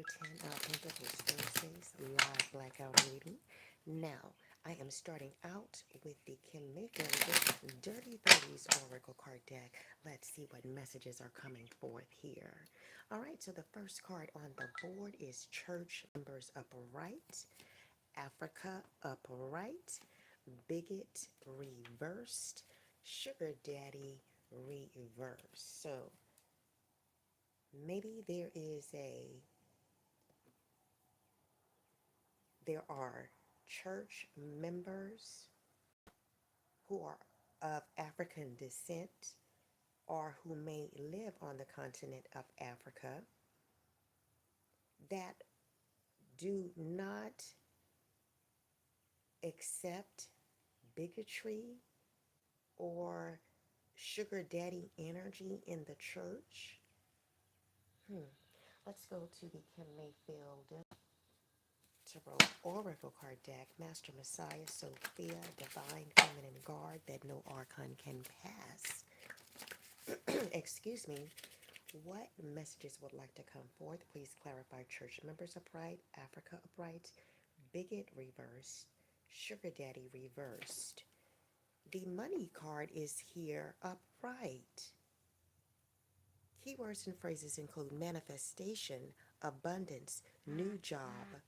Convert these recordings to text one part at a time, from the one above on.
10 Pentacles Thursdays live blackout reading. Now, I am starting out with the kimMayfield Dirty 30s Oracle card deck. Let's see what messages are coming forth here. All right, so the first card on the board is Church Members Upright, Africa Upright, Bigot Reversed, Sugar Daddy Reversed. So maybe there are church members who are of African descent or who may live on the continent of Africa that do not accept bigotry or sugar daddy energy in the church. Let's go to the Kim Mayfield Tarot Oracle card deck. Master Messiah, Sophia, Divine Feminine Guard that no archon can pass. Excuse me. What messages would like to come forth? Please clarify. Church members upright, Africa upright, bigot reversed, sugar daddy reversed. The money card is here upright. Keywords and phrases include manifestation, abundance, new job,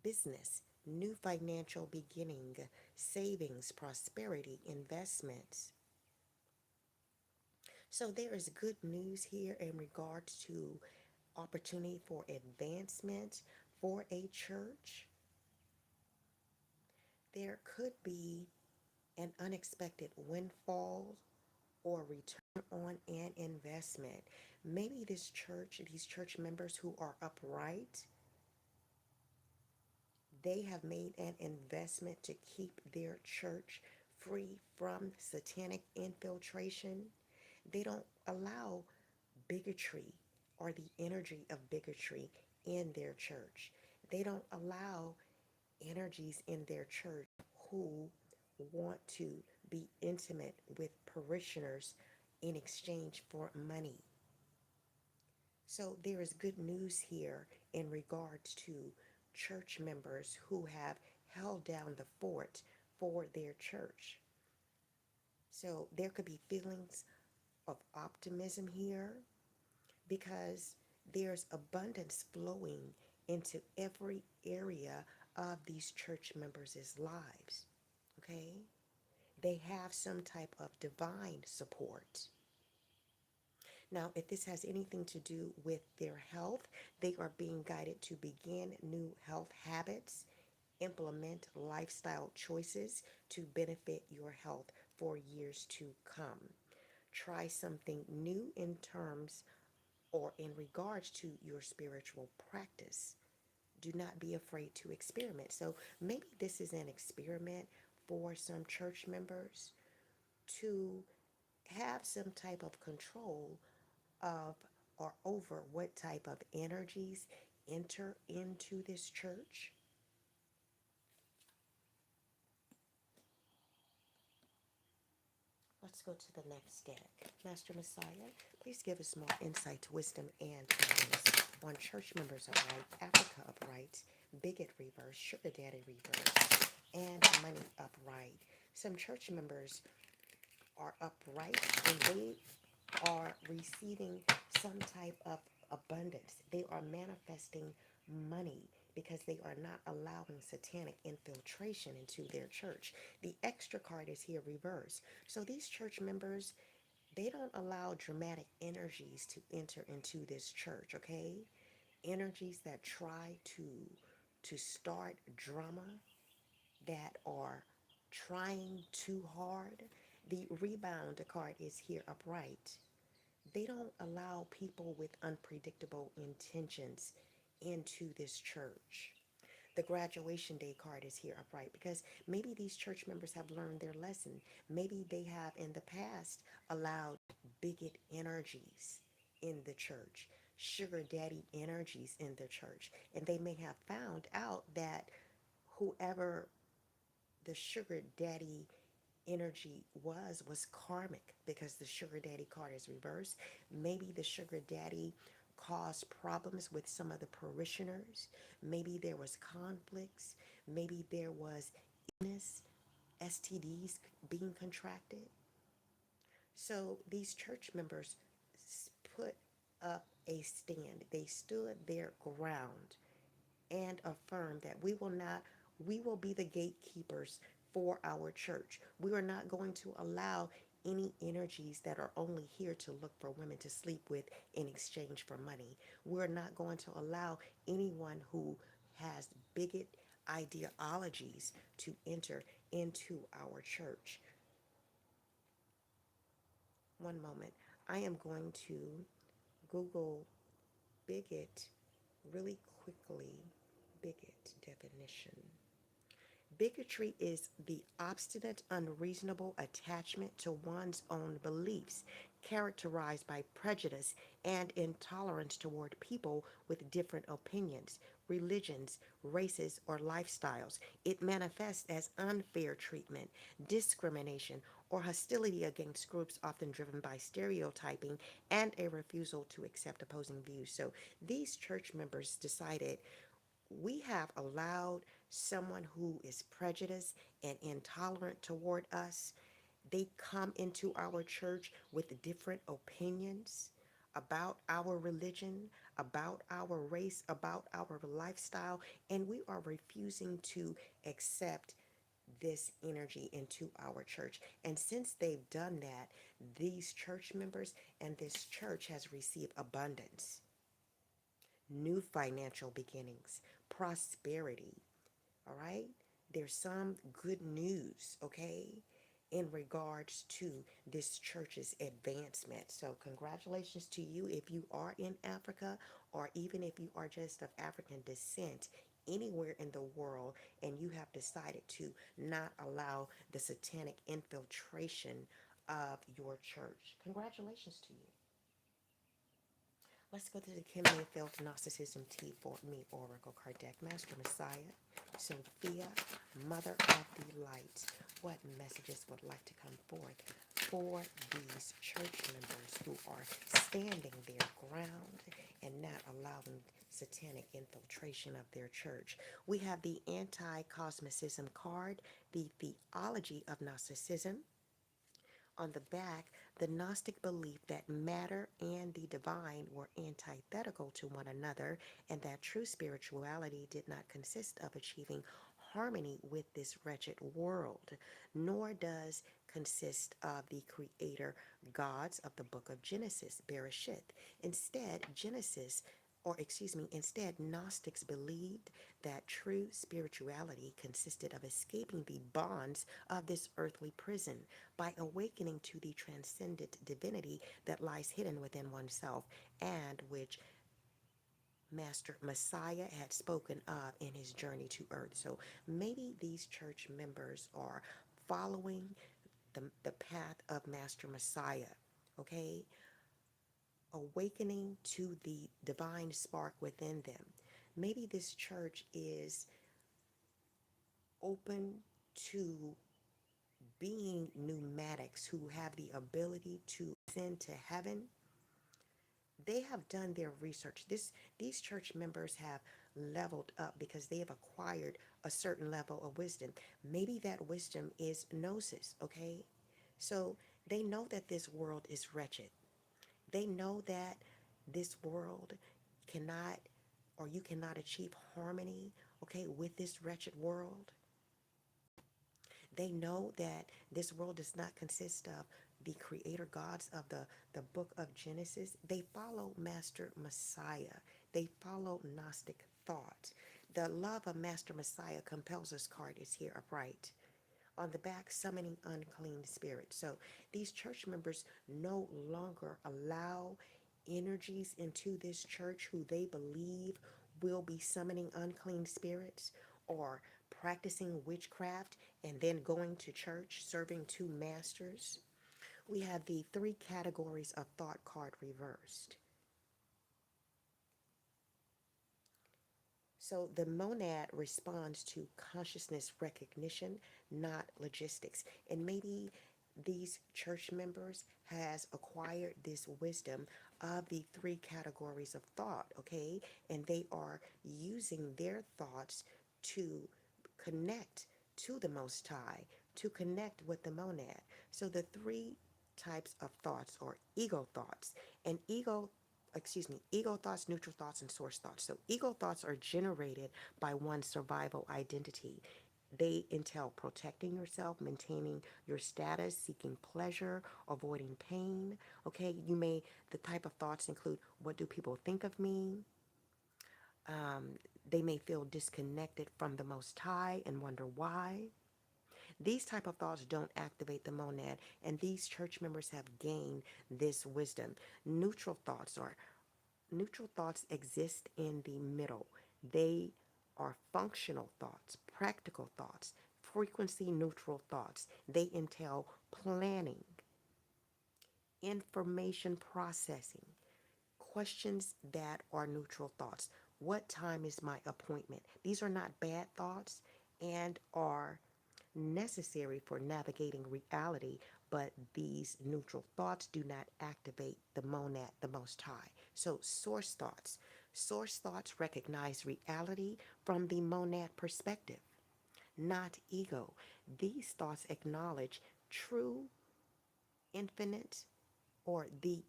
business, new financial beginning, savings, prosperity, investments. So there is good news here in regards to opportunity for advancement for a church. There could be an unexpected windfall or return on an investment. Maybe these church members who are upright, they have made an investment to keep their church free from satanic infiltration. They don't allow bigotry or the energy of bigotry in their church. They don't allow energies in their church who want to be intimate with parishioners in exchange for money. So there is good news here in regards to church members who have held down the fort for their church. So there could be feelings of optimism here because there's abundance flowing into every area of these church members' lives. Okay? They have some type of divine support. Now, if this has anything to do with their health, they are being guided to begin new health habits, implement lifestyle choices to benefit your health for years to come. Try something new in terms or in regards to your spiritual practice. Do not be afraid to experiment. So maybe this is an experiment for some church members to have some type of control of or over what type of energies enter into this church. Let's go to the next deck. Master Messiah, please give us more insight, wisdom, and guidance on church members upright, Africa upright, bigot reverse, sugar daddy reverse, and money upright. Some church members are upright and they are receiving some type of abundance. They are manifesting money because they are not allowing satanic infiltration into their church. The extra card is here reversed. So these church members, they don't allow dramatic energies to enter into this church, okay? Energies that try to start drama, that are trying too hard. The rebound card is here upright. They don't allow people with unpredictable intentions into this church. The graduation day card is here upright because maybe these church members have learned their lesson. Maybe they have in the past allowed bigot energies in the church, sugar daddy energies in the church, and they may have found out that whoever the sugar daddy energy was karmic because the sugar daddy card is reversed. Maybe the sugar daddy caused problems with some of the parishioners. Maybe there was conflicts. Maybe there was illness, STDs being contracted. So these church members put up a stand. They stood their ground and affirmed that we will be the gatekeepers for our church. We are not going to allow any energies that are only here to look for women to sleep with in exchange for money. We're not going to allow anyone who has bigot ideologies to enter into our church. One moment. I am going to Google bigot really quickly. Bigot definition. Bigotry is the obstinate, unreasonable attachment to one's own beliefs, characterized by prejudice and intolerance toward people with different opinions, religions, races, or lifestyles. It manifests as unfair treatment, discrimination, or hostility against groups often driven by stereotyping and a refusal to accept opposing views. So these church members decided we have allowed someone who is prejudiced and intolerant toward us. They come into our church with different opinions about our religion, about our race, about our lifestyle, and we are refusing to accept this energy into our church. And since they've done that, these church members and this church has received abundance, new financial beginnings, prosperity. All right? There's some good news, okay, in regards to this church's advancement. So, congratulations to you if you are in Africa, or even if you are just of African descent anywhere in the world and you have decided to not allow the satanic infiltration of your church. Congratulations to you. Let's go to the kimMayfield Gnosticism Tea for Me Oracle card deck. Master Messiah, Sophia, Mother of the Light. What messages would like to come forth for these church members who are standing their ground and not allowing satanic infiltration of their church? We have the anti-cosmicism card, the theology of Gnosticism. On the back, the Gnostic belief that matter and the divine were antithetical to one another, and that true spirituality did not consist of achieving harmony with this wretched world, nor does consist of the creator gods of the book of Genesis, Bereshith. Instead, Gnostics believed that true spirituality consisted of escaping the bonds of this earthly prison by awakening to the transcendent divinity that lies hidden within oneself, and which Master Messiah had spoken of in his journey to earth. So maybe these church members are following the path of Master Messiah, okay? Awakening to the divine spark within them. Maybe this church is open to being pneumatics who have the ability to ascend to heaven. They have done their research. These church members have leveled up because they have acquired a certain level of wisdom. Maybe that wisdom is gnosis, okay? So they know that this world is wretched. They know that this world cannot, or you cannot achieve harmony, okay, with this wretched world. They know that this world does not consist of the creator gods of the book of Genesis. They follow Master Messiah. They follow Gnostic thought. The love of Master Messiah compels us card is here upright. On the back, summoning unclean spirits. So these church members no longer allow energies into this church who they believe will be summoning unclean spirits or practicing witchcraft and then going to church serving two masters. We have the three categories of thought card reversed. So the monad responds to consciousness recognition, not logistics. And maybe these church members has acquired this wisdom of the three categories of thought, okay? And they are using their thoughts to connect to the Most High, to connect with the monad. So the three types of thoughts are ego thoughts. And ego thoughts, neutral thoughts, and source thoughts. So ego thoughts are generated by one's survival identity. They entail protecting yourself, maintaining your status, seeking pleasure, avoiding pain. Okay, the type of thoughts include, what do people think of me? They may feel disconnected from the Most High and wonder why. These type of thoughts don't activate the monad, and these church members have gained this wisdom. Neutral thoughts are Neutral thoughts exist in the middle. They are functional thoughts, practical thoughts, frequency neutral thoughts. They entail planning, information processing, questions that are neutral thoughts. What time is my appointment? These are not bad thoughts and are necessary for navigating reality, but these neutral thoughts do not activate the monad, the Most High. So, source thoughts. Source thoughts recognize reality from the monad perspective, not ego. These thoughts acknowledge true, infinite, or the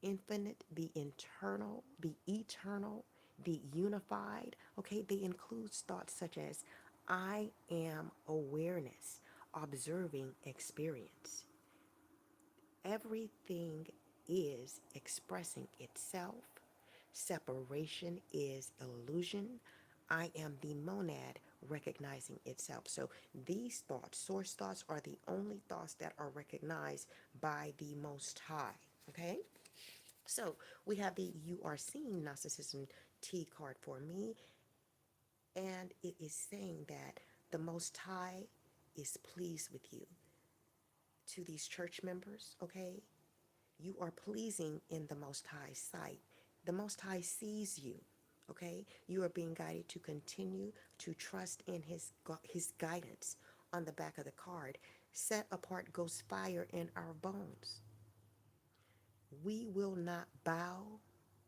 infinite, the internal, the eternal, the unified. Okay, they include thoughts such as I am awareness, observing experience. Everything is expressing itself. Separation is illusion. I am the monad recognizing itself. So these thoughts, source thoughts, are the only thoughts that are recognized by the Most High. Okay? So we have the You Are Seeing Narcissism T card for me, and it is saying that the Most High is pleased with you. To these church members, okay? You are pleasing in the Most High's sight. The Most High sees you, okay? You are being guided to continue to trust in his guidance. On the back of the card, set apart goes fire in our bones. We will not bow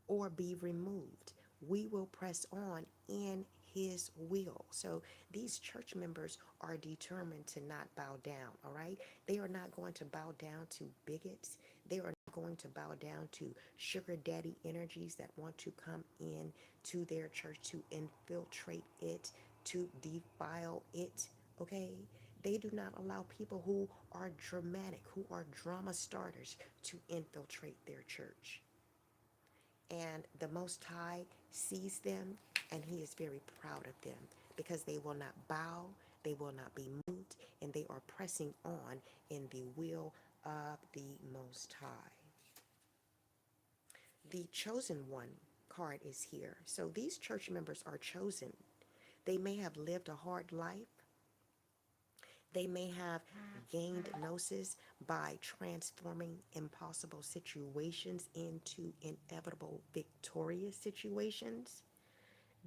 or be removed. We will press on in his will. So these church members are determined to not bow down, all right? They are not going to bow down to bigots. They are not going to bow down to sugar daddy energies that want to come in to their church to infiltrate it, to defile it, okay? They do not allow people who are dramatic, who are drama starters, to infiltrate their church. And the Most High sees them, and he is very proud of them because they will not bow, they will not be moved, and they are pressing on in the will of the Most High. The chosen one card is here. So these church members are chosen. They may have lived a hard life. They may have gained gnosis by transforming impossible situations into inevitable victorious situations.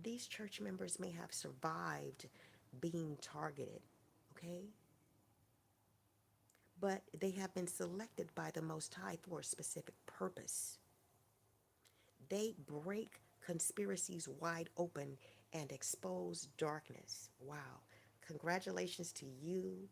These church members may have survived being targeted, okay? But they have been selected by the Most High for a specific purpose. They break conspiracies wide open and expose darkness. Wow. Congratulations to you,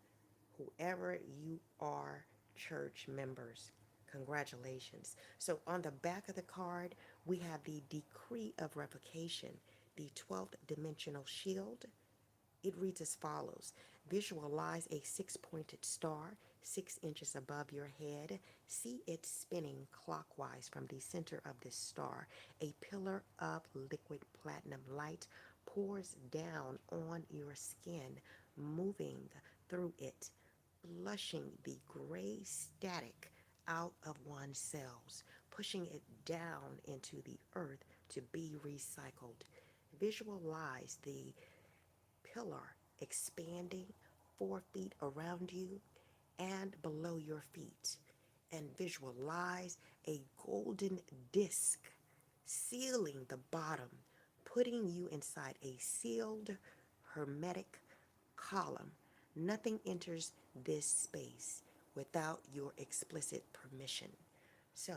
whoever you are, church members. Congratulations. So on the back of the card, we have the decree of revocation, the 12th dimensional shield. It reads as follows. Visualize a six-pointed star 6 inches above your head. See it spinning clockwise from the center of this star. A pillar of liquid platinum light pours down on your skin, moving through it, flushing the gray static out of one's cells, pushing it down into the earth to be recycled. Visualize the pillar expanding 4 feet around you and below your feet, and visualize a golden disc sealing the bottom, putting you inside a sealed, hermetic column. Nothing enters this space without your explicit permission. So,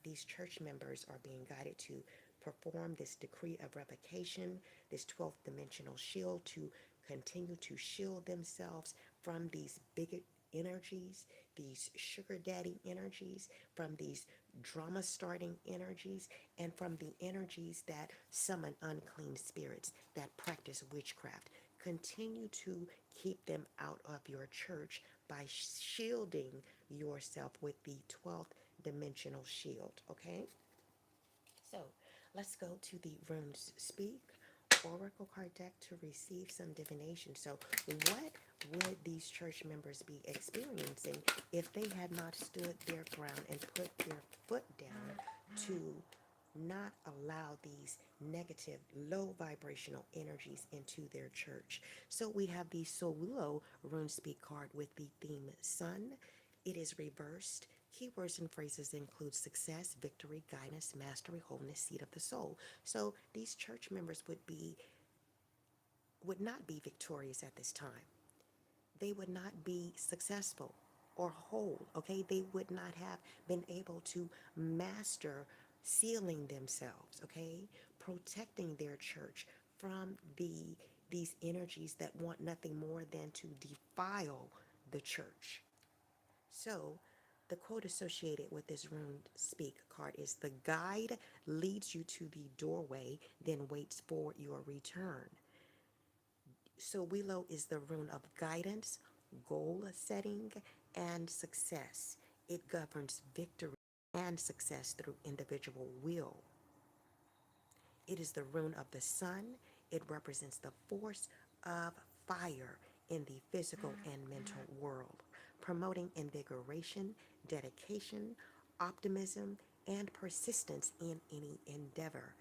these church members are being guided to perform this decree of revocation, this 12th dimensional shield, to continue to shield themselves from these bigot energies, these sugar daddy energies, from these drama starting energies, and from the energies that summon unclean spirits, that practice witchcraft. Continue to keep them out of your church by shielding yourself with the 12th dimensional shield, okay? So let's go to the runes speak oracle card deck to receive some divination. So what would these church members be experiencing if they had not stood their ground and put their foot down to not allow these negative, low vibrational energies into their church? So we have the Sowilo rune speak card with the theme Sun. It is reversed. Keywords and phrases include success, victory, guidance, mastery, wholeness, seed of the soul. So these church members would not be victorious at this time. They would not be successful or whole, okay? They would not have been able to master sealing themselves, okay? Protecting their church from these energies that want nothing more than to defile the church. So, the quote associated with this rune speak card is the guide leads you to the doorway, then waits for your return. So Willow is the rune of guidance, goal setting, and success. It governs victory and success through individual will. It is the rune of the sun. It represents the force of fire in the physical and mental world, promoting invigoration, dedication, optimism, and persistence in any endeavor.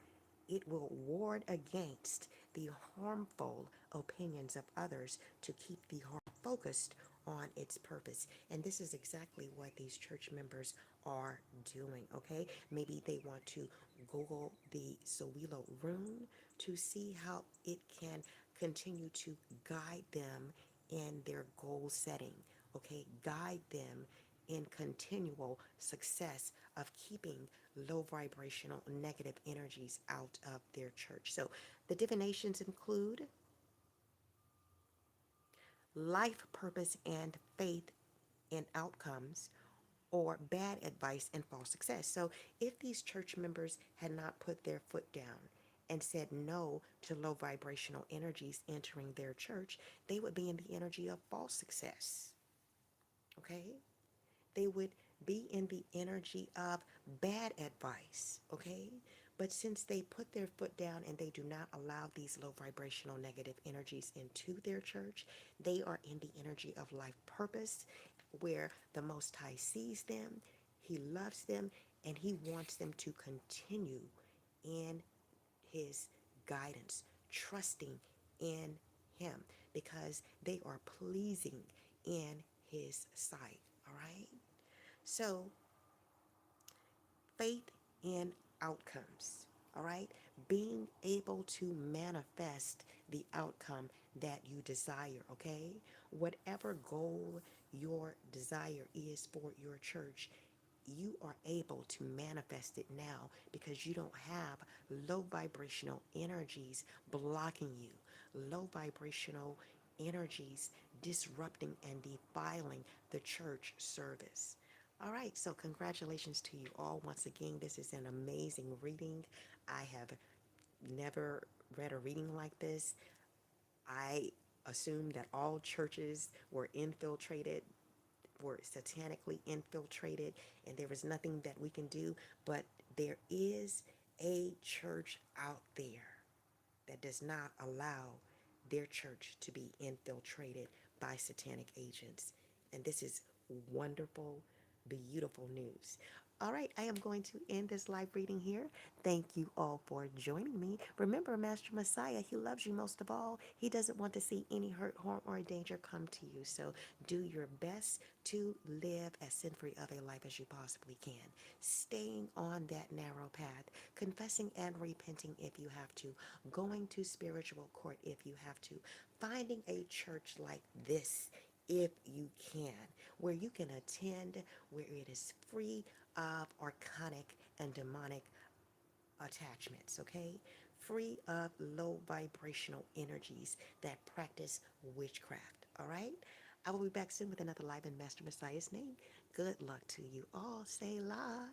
It will ward against the harmful opinions of others to keep the heart focused on its purpose. And this is exactly what these church members are doing, okay? Maybe they want to Google the Sowilo rune to see how it can continue to guide them in their goal setting, okay? Guide them in continual success of keeping low vibrational negative energies out of their church. So the divinations include life purpose and faith in outcomes, or bad advice and false success. So if these church members had not put their foot down and said no to low vibrational energies entering their church, they would be in the energy of false success. Okay? They would be in the energy of bad advice, okay? But since they put their foot down and they do not allow these low vibrational negative energies into their church, they are in the energy of life purpose, where the Most High sees them, He loves them, and He wants them to continue in His guidance, trusting in Him, because they are pleasing in His sight, all right? So, faith in outcomes, all right? Being able to manifest the outcome that you desire, okay? Whatever goal your desire is for your church, you are able to manifest it now because you don't have low vibrational energies blocking you, low vibrational energies disrupting and defiling the church service. All right, so congratulations to you all. Once again, this is an amazing reading. I have never read a reading like this. I assumed that all churches were infiltrated, were satanically infiltrated, and there was nothing that we can do. But there is a church out there that does not allow their church to be infiltrated by satanic agents. And this is wonderful, beautiful news. All right, I am going to end this live reading here. Thank you all for joining me. Remember, Master Messiah, He loves you most of all. He doesn't want to see any hurt, harm, or danger come to you. So do your best to live as sin-free of a life as you possibly can. Staying on that narrow path, confessing and repenting if you have to, going to spiritual court if you have to, finding a church like this if you can, where you can attend, where it is free of archonic and demonic attachments, okay? Free of low vibrational energies that practice witchcraft, all right? I will be back soon with another live in Master Messiah's name. Good luck to you all. Say la.